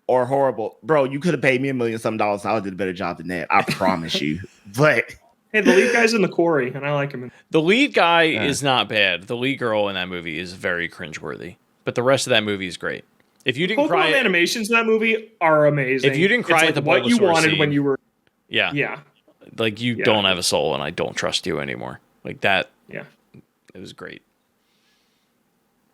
are horrible. Bro, you could have paid me $1 million some dollars and I would have did a better job than that. I promise you. But hey, the lead guy's in The Quarry, and I like him. The lead guy is not bad. The lead girl in that movie is very cringeworthy, but the rest of that movie is great. If you didn't cry, animations in that movie are amazing. If you didn't cry at the what you wanted scene, when you were, yeah, like you don't have a soul, and I don't trust you anymore. Like that, it was great.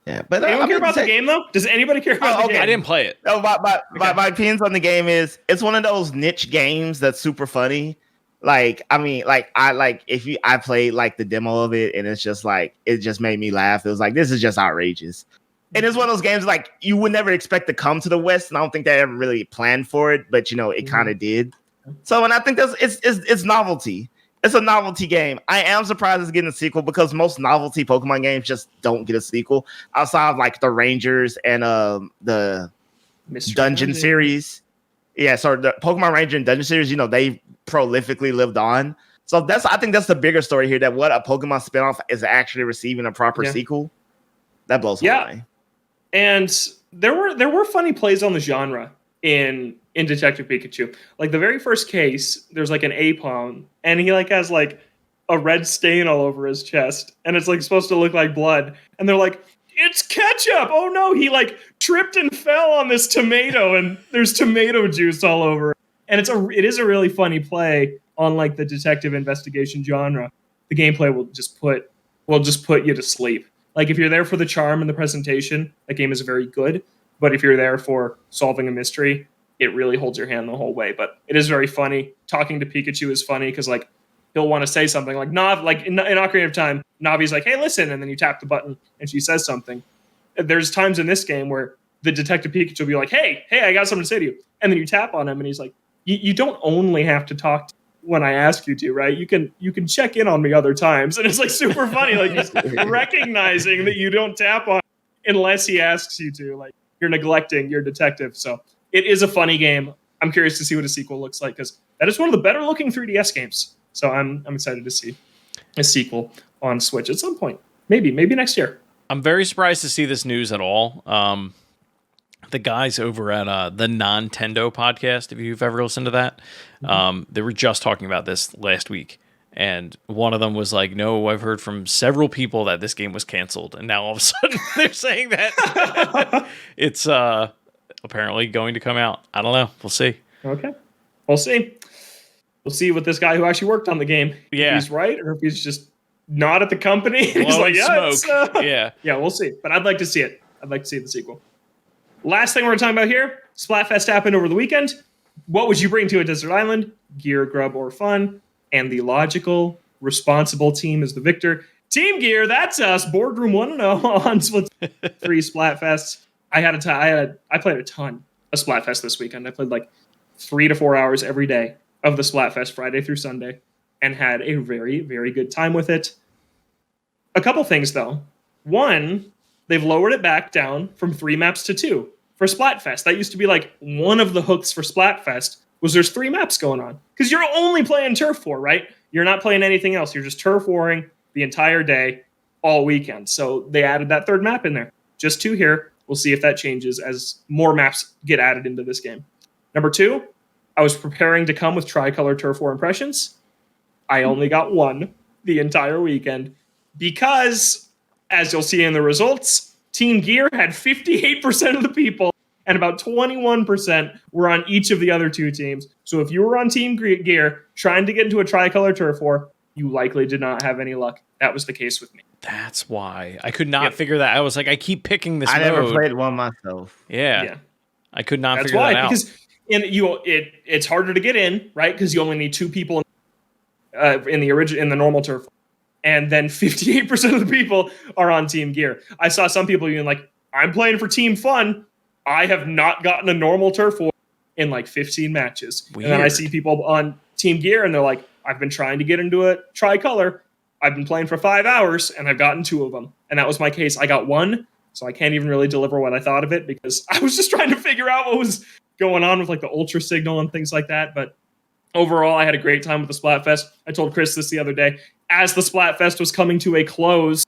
Yeah, but anyone care about the game though? Does anybody care about the game? I didn't play it. No, my opinions on the game is it's one of those niche games that's super funny. Like, I mean, like I played like the demo of it, and it's just like it just made me laugh. It was like, this is just outrageous. And it's one of those games like you would never expect to come to the West, and I don't think they ever really planned for it, but it kind of did. So, and I think it's novelty. It's a novelty game. I am surprised it's getting a sequel because most novelty Pokemon games just don't get a sequel outside of like the Rangers and the Mystery Dungeon series. Yeah, so the Pokemon Ranger and Dungeon series, they prolifically lived on. So I think that's the bigger story here, that what a Pokemon spinoff is actually receiving a proper sequel. That blows my mind. And there were funny plays on the genre in Detective Pikachu. Like the very first case, there's like an Apom, and he like has like a red stain all over his chest, and it's like supposed to look like blood. And they're like, it's ketchup! Oh no, he like tripped and fell on this tomato, and there's tomato juice all over. And it is a really funny play on like the detective investigation genre. The gameplay will just put you to sleep. Like if you're there for the charm and the presentation, that game is very good. But if you're there for solving a mystery, it really holds your hand the whole way. But it is very funny. Talking to Pikachu is funny because like he'll want to say something like Nav, like in Ocarina of Time, Navi's like, hey, listen, and then you tap the button and she says something. There's times in this game where the Detective Pikachu will be like, hey, I got something to say to you. And then you tap on him and he's like, you don't only have to talk to when I ask you to, right? You can check in on me other times. And it's like super funny. Like he's recognizing that you don't tap on unless he asks you to. Like you're neglecting your detective. So it is a funny game. I'm curious to see what a sequel looks like because that is one of the better looking 3DS games. So I'm excited to see a sequel on Switch at some point. Maybe next year. I'm very surprised to see this news at all. The guys over at the Nintendo podcast, if you've ever listened to that, they were just talking about this last week. And one of them was like, no, I've heard from several people that this game was canceled. And now all of a sudden they're saying that it's apparently going to come out. I don't know. We'll see. Okay. We'll see. We'll see with this guy who actually worked on the game. Yeah. If he's right or if he's just not at the company. He's like, smoke. Yeah, we'll see. But I'd like to see it. I'd like to see the sequel. Last thing we're talking about here, Splatfest happened over the weekend. What would you bring to a desert island? Gear, grub, or fun? And the logical, responsible team is the victor. Team Gear, that's us. Boardroom 1-0 on Split 3 Splatfest. I played a ton of Splatfest this weekend. I played like 3 to 4 hours every day of the Splatfest, Friday through Sunday, and had a very, very good time with it. A couple things, though. One, they've lowered it back down from 3 maps to 2 for Splatfest. That used to be like one of the hooks for Splatfest was there's 3 maps going on. Because you're only playing Turf War, right? You're not playing anything else. You're just Turf Warring the entire day, all weekend. So they added that 3rd map in there. Just 2 here. We'll see if that changes as more maps get added into this game. Number 2, I was preparing to come with Tricolor Turf War impressions. I only got 1 the entire weekend because, as you'll see in the results, Team Gear had 58% of the people and about 21% were on each of the other 2 teams. So if you were on Team Gear trying to get into a Tricolor Turf War, you likely did not have any luck. That was the case with me. That's why. I could not figure that. I was like, I keep picking this mode. I never played one myself. Yeah. I could not figure that out. Because it's harder to get in, right? Because you only need 2 people in the normal turf, and then 58% of the people are on Team Gear. I saw some people being like, "I'm playing for Team Fun. I have not gotten a normal turf war in like 15 matches." Weird. And then I see people on Team Gear, and they're like, "I've been trying to get into a tricolor. I've been playing for 5 hours, and I've gotten 2 of them." And that was my case. I got 1, so I can't even really deliver what I thought of it because I was just trying to figure out what was going on with like the ultra signal and things like that. But overall, I had a great time with the Splatfest. I told Chris this the other day. As the Splatfest was coming to a close,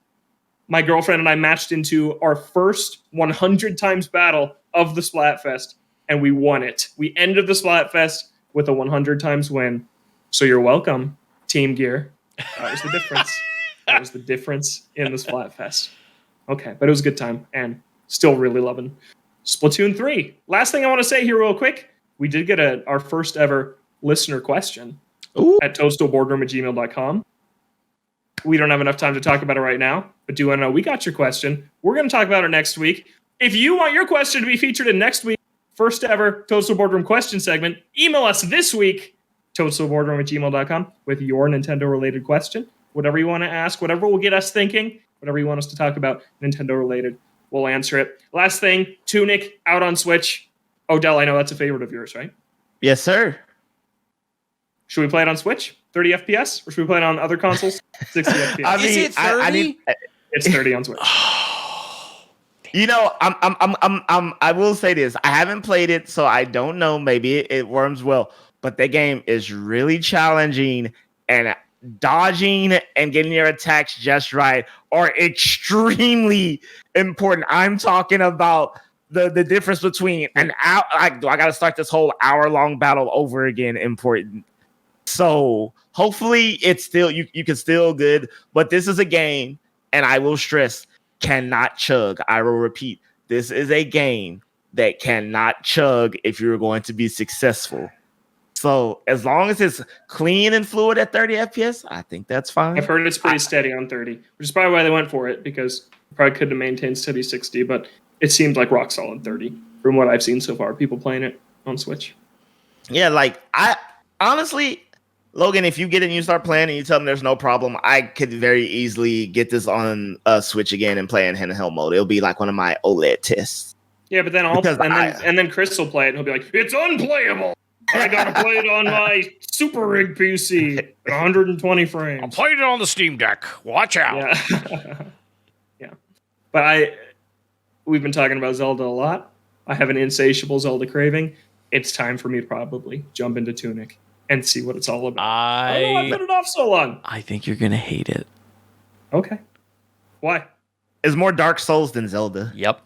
my girlfriend and I matched into our first 100 times battle of the Splatfest, and we won it. We ended the Splatfest with a 100 times win. So you're welcome, Team Gear. That was the difference. That was the difference in the Splatfest. Okay, but it was a good time, and still really loving Splatoon 3. Last thing I want to say here real quick, we did get our first ever listener question at toadstoolboardroom@gmail.com. We don't have enough time to talk about it right now, but do you want to know we got your question? We're going to talk about it next week. If you want your question to be featured in next week's first ever Toadstool Boardroom question segment, email us this week, toadstoolboardroom@gmail.com, with your Nintendo-related question. Whatever you want to ask, whatever will get us thinking, whatever you want us to talk about Nintendo-related, we'll answer it. Last thing, Tunic out on Switch. Odell, I know that's a favorite of yours, right? Yes, sir. Should we play it on Switch, 30 FPS, or should we play it on other consoles, 60 FPS? I mean, Is it 30? It's 30 on Switch. You know, I will say this. I haven't played it, so I don't know. Maybe it worms well, but that game is really challenging, and dodging and getting your attacks just right are extremely important. I'm talking about the difference between an hour. I got to start this whole hour-long battle over again. Important. So hopefully it's still you can still good, but this is a game, and I will stress, cannot chug. I will repeat, this is a game that cannot chug if you're going to be successful. So as long as it's clean and fluid at 30 FPS, I think that's fine. I've heard it's pretty steady on 30, which is probably why they went for it, because probably could have maintained steady 60, but it seemed like rock solid 30 from what I've seen so far, people playing it on Switch. Yeah, like I honestly, Logan, if you get it and you start playing and you tell them there's no problem, I could very easily get this on Switch again and play in handheld mode. It'll be like one of my OLED tests. Yeah, but then then Chris will play it and he'll be like, "It's unplayable. I gotta play it on my Super Rig PC at 120 frames. I'm playing it on the Steam Deck. Watch out." Yeah. Yeah. But we've been talking about Zelda a lot. I have an insatiable Zelda craving. It's time for me to probably jump into Tunic and see what it's all about. I don't know why I put it off so long. I think you're gonna hate it. Okay. Why? It's more Dark Souls than Zelda. Yep.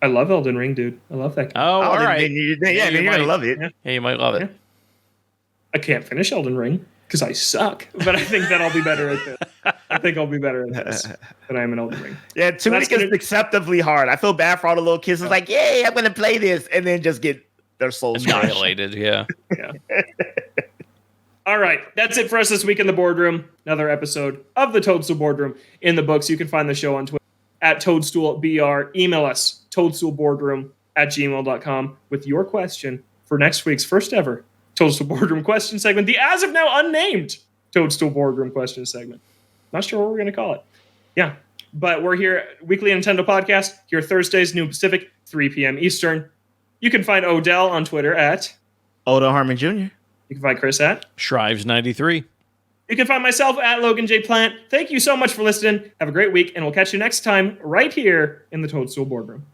I love Elden Ring, dude. I love that game. Oh, all right. Then you're gonna love it. Yeah, you might love it. Yeah. I can't finish Elden Ring because I suck, but I think that I'll be better at this. I think I'll be better at this than I am in Elden Ring. Yeah, Tunic is acceptably hard. I feel bad for all the little kids. It's like, yay, I'm gonna play this, and then just get their souls annihilated. Yeah. Yeah. All right, that's it for us this week in the boardroom. Another episode of the Toadstool Boardroom in the books. You can find the show on Twitter at ToadstoolBR. Email us, toadstoolboardroom@gmail.com, with your question for next week's first ever Toadstool Boardroom question segment, the as of now unnamed Toadstool Boardroom question segment. Not sure what we're going to call it. Yeah, but we're here, Weekly Nintendo Podcast, here Thursdays, noon Pacific, 3 p.m. Eastern. You can find Odell on Twitter at Odo Harmon Jr. You can find Chris at Shrives93. You can find myself at Logan J. Plant. Thank you so much for listening. Have a great week, and we'll catch you next time right here in the Toadstool Boardroom.